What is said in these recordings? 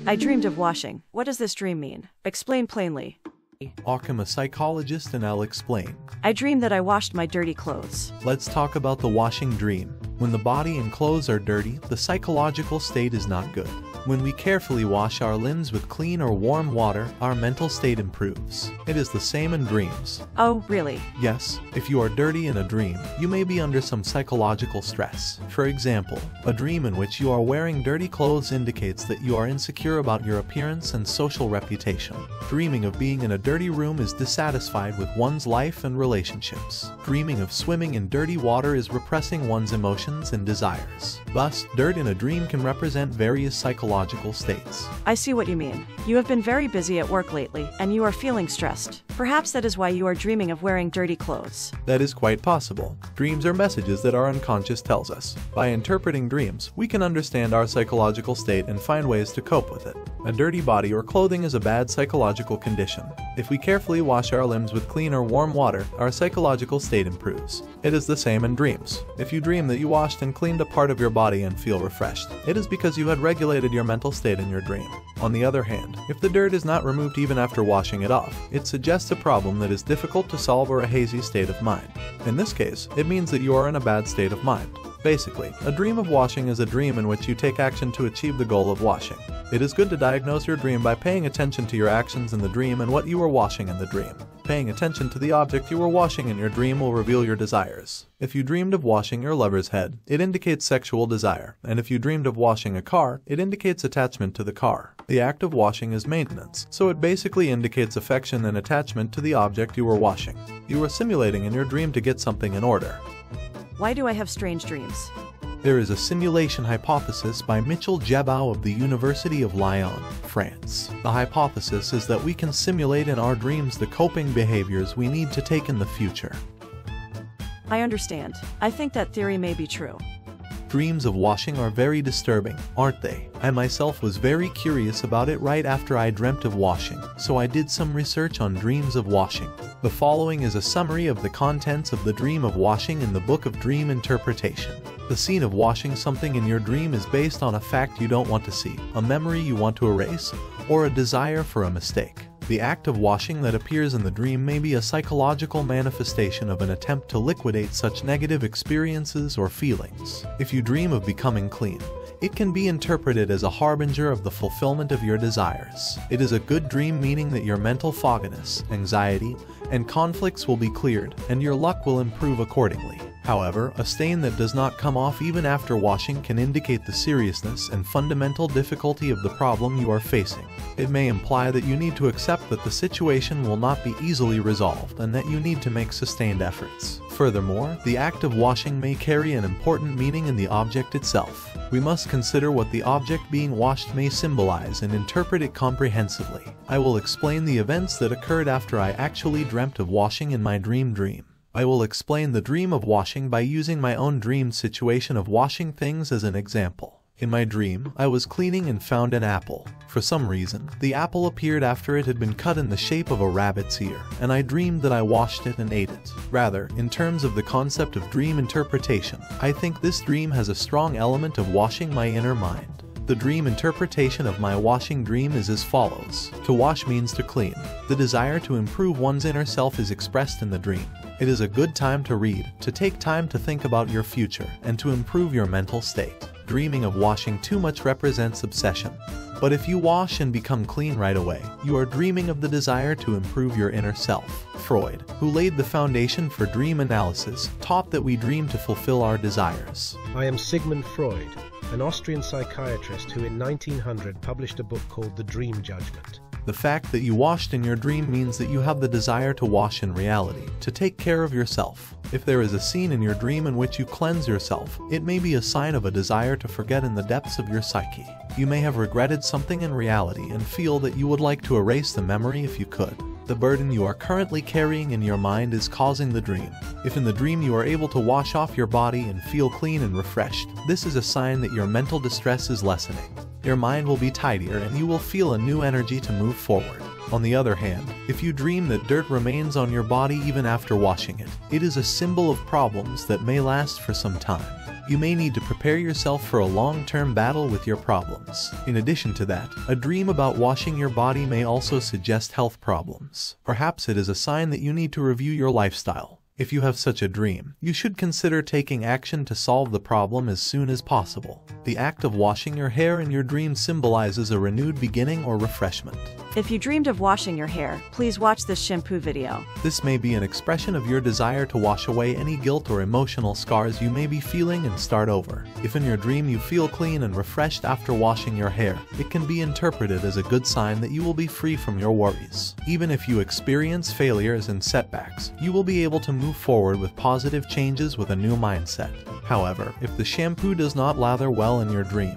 I dreamed of washing. What does this dream mean? Explain plainly. I'm a psychologist and I'll explain. I dreamed that I washed my dirty clothes. Let's talk about the washing dream. When the body and clothes are dirty, the psychological state is not good. When we carefully wash our limbs with clean or warm water, our mental state improves. It is the same in dreams. Oh, really? Yes, if you are dirty in a dream, you may be under some psychological stress. For example, a dream in which you are wearing dirty clothes indicates that you are insecure about your appearance and social reputation. Dreaming of being in a dirty room is dissatisfied with one's life and relationships. Dreaming of swimming in dirty water is repressing one's emotions and desires. Thus, dirt in a dream can represent various psychological states. I see what you mean. You have been very busy at work lately, and you are feeling stressed. Perhaps that is why you are dreaming of wearing dirty clothes. That is quite possible. Dreams are messages that our unconscious tells us. By interpreting dreams, we can understand our psychological state and find ways to cope with it. A dirty body or clothing is a bad psychological condition. If we carefully wash our limbs with clean or warm water, our psychological state improves. It is the same in dreams. If you dream that you washed and cleaned a part of your body and feel refreshed, it is because you had regulated your mental state in your dream. On the other hand, if the dirt is not removed even after washing it off, it suggests a problem that is difficult to solve or a hazy state of mind. In this case, it means that you are in a bad state of mind. Basically, a dream of washing is a dream in which you take action to achieve the goal of washing. It is good to diagnose your dream by paying attention to your actions in the dream and what you were washing in the dream. Paying attention to the object you were washing in your dream will reveal your desires. If you dreamed of washing your lover's head, it indicates sexual desire, and if you dreamed of washing a car, it indicates attachment to the car. The act of washing is maintenance, so it basically indicates affection and attachment to the object you were washing. You were simulating in your dream to get something in order. Why do I have strange dreams? There is a simulation hypothesis by Michel Jebau of the University of Lyon, France. The hypothesis is that we can simulate in our dreams the coping behaviors we need to take in the future. I understand. I think that theory may be true. Dreams of washing are very disturbing, aren't they? I myself was very curious about it right after I dreamt of washing, so I did some research on dreams of washing. The following is a summary of the contents of the dream of washing in the book of dream interpretation. The scene of washing something in your dream is based on a fact you don't want to see, a memory you want to erase, or a desire for a mistake. The act of washing that appears in the dream may be a psychological manifestation of an attempt to liquidate such negative experiences or feelings. If you dream of becoming clean, it can be interpreted as a harbinger of the fulfillment of your desires. It is a good dream, meaning that your mental fogginess, anxiety, and conflicts will be cleared, and your luck will improve accordingly. However, a stain that does not come off even after washing can indicate the seriousness and fundamental difficulty of the problem you are facing. It may imply that you need to accept that the situation will not be easily resolved and that you need to make sustained efforts. Furthermore, the act of washing may carry an important meaning in the object itself. We must consider what the object being washed may symbolize and interpret it comprehensively. I will explain the events that occurred after I actually dreamt of washing in my dream. I will explain the dream of washing by using my own dream situation of washing things as an example. In my dream, I was cleaning and found an apple. For some reason, the apple appeared after it had been cut in the shape of a rabbit's ear, and I dreamed that I washed it and ate it. Rather, in terms of the concept of dream interpretation, I think this dream has a strong element of washing my inner mind. The dream interpretation of my washing dream is as follows. To wash means to clean. The desire to improve one's inner self is expressed in the dream. It is a good time to read, to take time to think about your future, and to improve your mental state. Dreaming of washing too much represents obsession. But if you wash and become clean right away, you are dreaming of the desire to improve your inner self. Freud, who laid the foundation for dream analysis, taught that we dream to fulfill our desires. I am Sigmund Freud, an Austrian psychiatrist who in 1900 published a book called The Dream Judgment. The fact that you washed in your dream means that you have the desire to wash in reality, to take care of yourself. If there is a scene in your dream in which you cleanse yourself, it may be a sign of a desire to forget in the depths of your psyche. You may have regretted something in reality and feel that you would like to erase the memory if you could. The burden you are currently carrying in your mind is causing the dream. If in the dream you are able to wash off your body and feel clean and refreshed, this is a sign that your mental distress is lessening. Your mind will be tidier and you will feel a new energy to move forward. On the other hand, if you dream that dirt remains on your body even after washing it, it is a symbol of problems that may last for some time. You may need to prepare yourself for a long-term battle with your problems. In addition to that, a dream about washing your body may also suggest health problems. Perhaps it is a sign that you need to review your lifestyle. If you have such a dream, you should consider taking action to solve the problem as soon as possible. The act of washing your hair in your dream symbolizes a renewed beginning or refreshment. If you dreamed of washing your hair, please watch this shampoo video. This may be an expression of your desire to wash away any guilt or emotional scars you may be feeling and start over. If in your dream you feel clean and refreshed after washing your hair, it can be interpreted as a good sign that you will be free from your worries. Even if you experience failures and setbacks, you will be able to move forward with positive changes with a new mindset. However, if the shampoo does not lather well in your dream,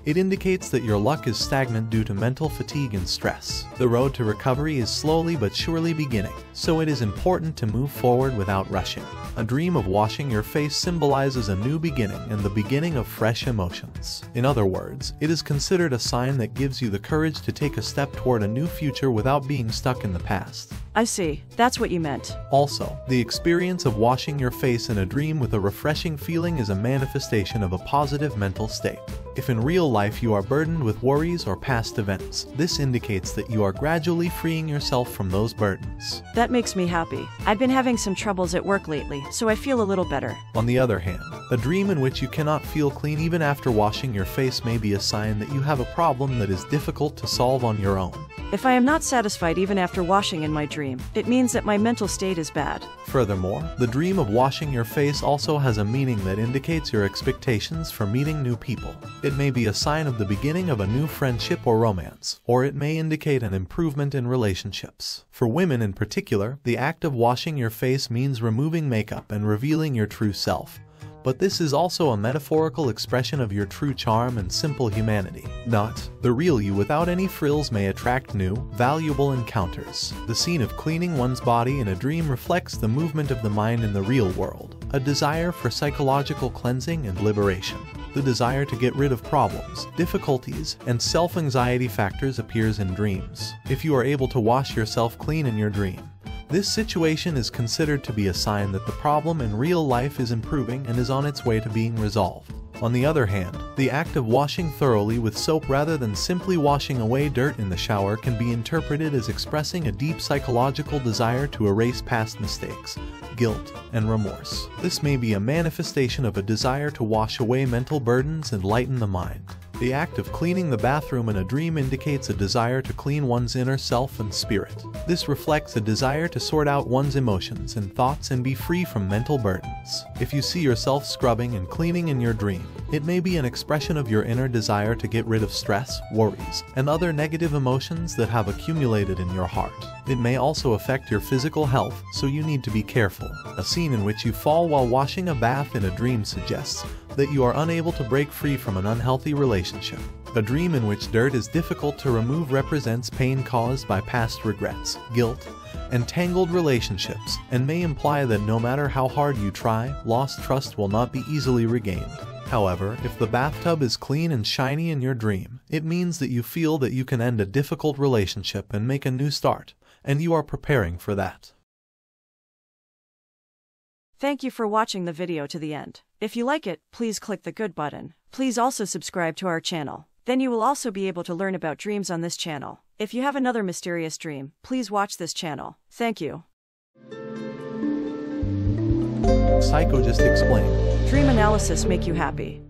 it indicates that your luck is stagnant due to mental fatigue and stress. The road to recovery is slowly but surely beginning, so it is important to move forward without rushing. A dream of washing your face symbolizes a new beginning and the beginning of fresh emotions. In other words, it is considered a sign that gives you the courage to take a step toward a new future without being stuck in the past. I see. That's what you meant. Also, the experience of washing your face in a dream with a refreshing feeling is a manifestation of a positive mental state. If in real life you are burdened with worries or past events, this indicates that you are gradually freeing yourself from those burdens. That makes me happy. I've been having some troubles at work lately, so I feel a little better. On the other hand, a dream in which you cannot feel clean even after washing your face may be a sign that you have a problem that is difficult to solve on your own. If I am not satisfied even after washing in my dream, it means that my mental state is bad. Furthermore, the dream of washing your face also has a meaning that indicates your expectations for meeting new people. It may be a sign of the beginning of a new friendship or romance, or it may indicate an improvement in relationships. For women in particular, the act of washing your face means removing makeup and revealing your true self. But this is also a metaphorical expression of your true charm and simple humanity. Not the real you without any frills may attract new, valuable encounters. The scene of cleaning one's body in a dream reflects the movement of the mind in the real world, a desire for psychological cleansing and liberation. The desire to get rid of problems, difficulties, and self-anxiety factors appears in dreams. If you are able to wash yourself clean in your dream, this situation is considered to be a sign that the problem in real life is improving and is on its way to being resolved. On the other hand, the act of washing thoroughly with soap rather than simply washing away dirt in the shower can be interpreted as expressing a deep psychological desire to erase past mistakes, guilt, and remorse. This may be a manifestation of a desire to wash away mental burdens and lighten the mind. The act of cleaning the bathroom in a dream indicates a desire to clean one's inner self and spirit. This reflects a desire to sort out one's emotions and thoughts and be free from mental burdens. If you see yourself scrubbing and cleaning in your dream, it may be an expression of your inner desire to get rid of stress, worries, and other negative emotions that have accumulated in your heart. It may also affect your physical health, so you need to be careful. A scene in which you fall while washing a bath in a dream suggests that you are unable to break free from an unhealthy relationship. A dream in which dirt is difficult to remove represents pain caused by past regrets, guilt, and tangled relationships, and may imply that no matter how hard you try, lost trust will not be easily regained. However, if the bathtub is clean and shiny in your dream, it means that you feel that you can end a difficult relationship and make a new start, and you are preparing for that. Thank you for watching the video to the end. If you like it, please click the good button. Please also subscribe to our channel. Then you will also be able to learn about dreams on this channel. If you have another mysterious dream, please watch this channel. Thank you. Psycho just explained. Dream analysis make you happy.